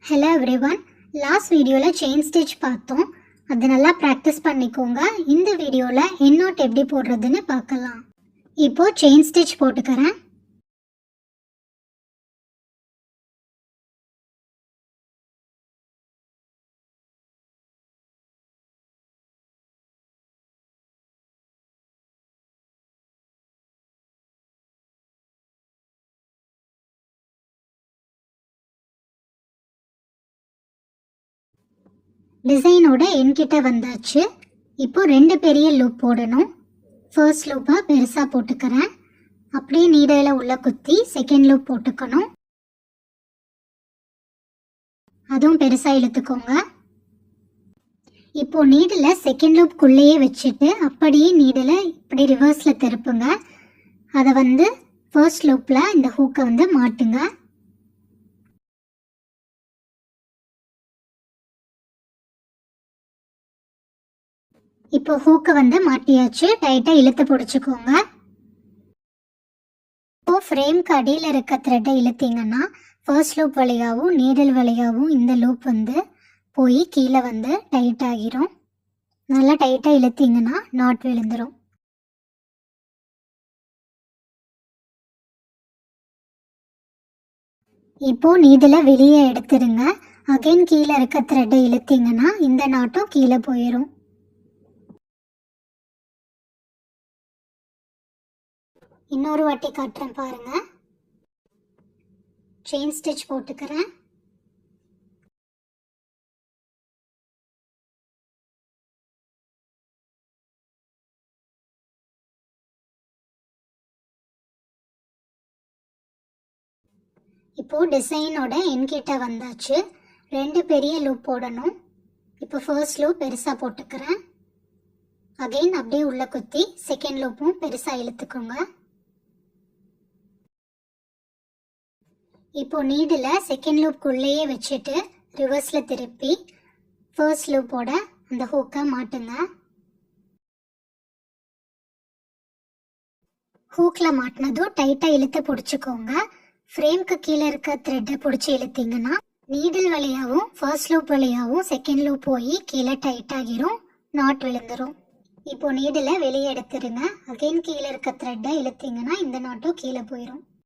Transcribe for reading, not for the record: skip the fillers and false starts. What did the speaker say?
Hello everyone. Last வீடியோல chain stitch பார்த்தோம். அது நல்லா பிராக்டிஸ் பண்ணிக்கோங்க. இந்த வீடியோல எண்ட் நாட் எப்படி போடுறதுன்னு பார்க்கலாம். இப்போ செயின் ஸ்டிச் போட்டுக்கறேன். டிசைனோட என்கிட்ட வந்தாச்சு. இப்போ ரெண்டு பெரிய லூப் போடணும். ஃபர்ஸ்ட் லூப்பை பெருசாக போட்டுக்கிறேன். அப்படியே நீடையில் உள்ள குத்தி செகண்ட் லூப் போட்டுக்கணும். அதுவும் பெருசாக இழுத்துக்கோங்க. இப்போ நீடில் செகண்ட் லூப்குள்ளேயே வச்சுட்டு அப்படியே நீடில் இப்படி ரிவர்ஸில் திருப்புங்க. அதை ஃபர்ஸ்ட் லூப்பில் இந்த ஹூக்கை மாட்டுங்க. இப்போ ஹூக்கை மாட்டியாச்சு. டைட்டாக இழுத்து பிடிச்சிக்கோங்க. இப்போ ஃப்ரேம்க்கு அடியில் இருக்க த்ரெட்டை இழுத்தீங்கன்னா ஃபர்ஸ்ட் லூப் வழியாகவும் நீடில் வழியாகவும் இந்த லூப் போய் கீழே டைட் ஆகிரும். நல்லா டைட்டாக இழுத்தீங்கன்னா நாட் விழுந்துடும். இப்போ நீடில் வெளியே எடுத்துருங்க. அகைன் கீழே இருக்க த்ரெட்டை இழுத்தீங்கன்னா இந்த நாட்டும் கீழே போயிடும். இன்னொரு வாட்டி காட்டுறேன் பாருங்க. செயின் ஸ்டிச் போட்டுக்கிறேன். இப்போ டிசைனோட என்கிட்ட வந்தாச்சு. ரெண்டு பெரிய லூப் போடணும். இப்போ ஃபர்ஸ்ட் லூப் பெருசாக போட்டுக்கிறேன். அகைன் அப்படியே உள்ள குத்தி செகண்ட் லூப்பும் பெருசாக இழுத்துக்கோங்க. இப்போ நீடில் செகண்ட் லூப்குள்ளேயே வச்சுட்டு ரிவர்ஸில் திருப்பி ஃபர்ஸ்ட் லூப்போட அந்த ஹூக்கை மாட்டுங்க. ஹூக்கில் மாட்டினதும் டைட்டாக இழுத்து பிடிச்சிக்கோங்க. ஃப்ரேம்க்கு கீழே இருக்க த்ரெட்டை பிடிச்சி இழுத்தீங்கன்னா நீடில் வழியாகவும் ஃபர்ஸ்ட் லூப் வழியாகவும் செகண்ட் லூப் போய் கீழே டைட் ஆகிரும், நாட் விழுந்துடும். இப்போ நீடில் வெளியே எடுத்துருங்க. அகைன் கீழே இருக்க த்ரெட்டை இழுத்தீங்கன்னா இந்த நாட்டும் கீழே போயிடும்.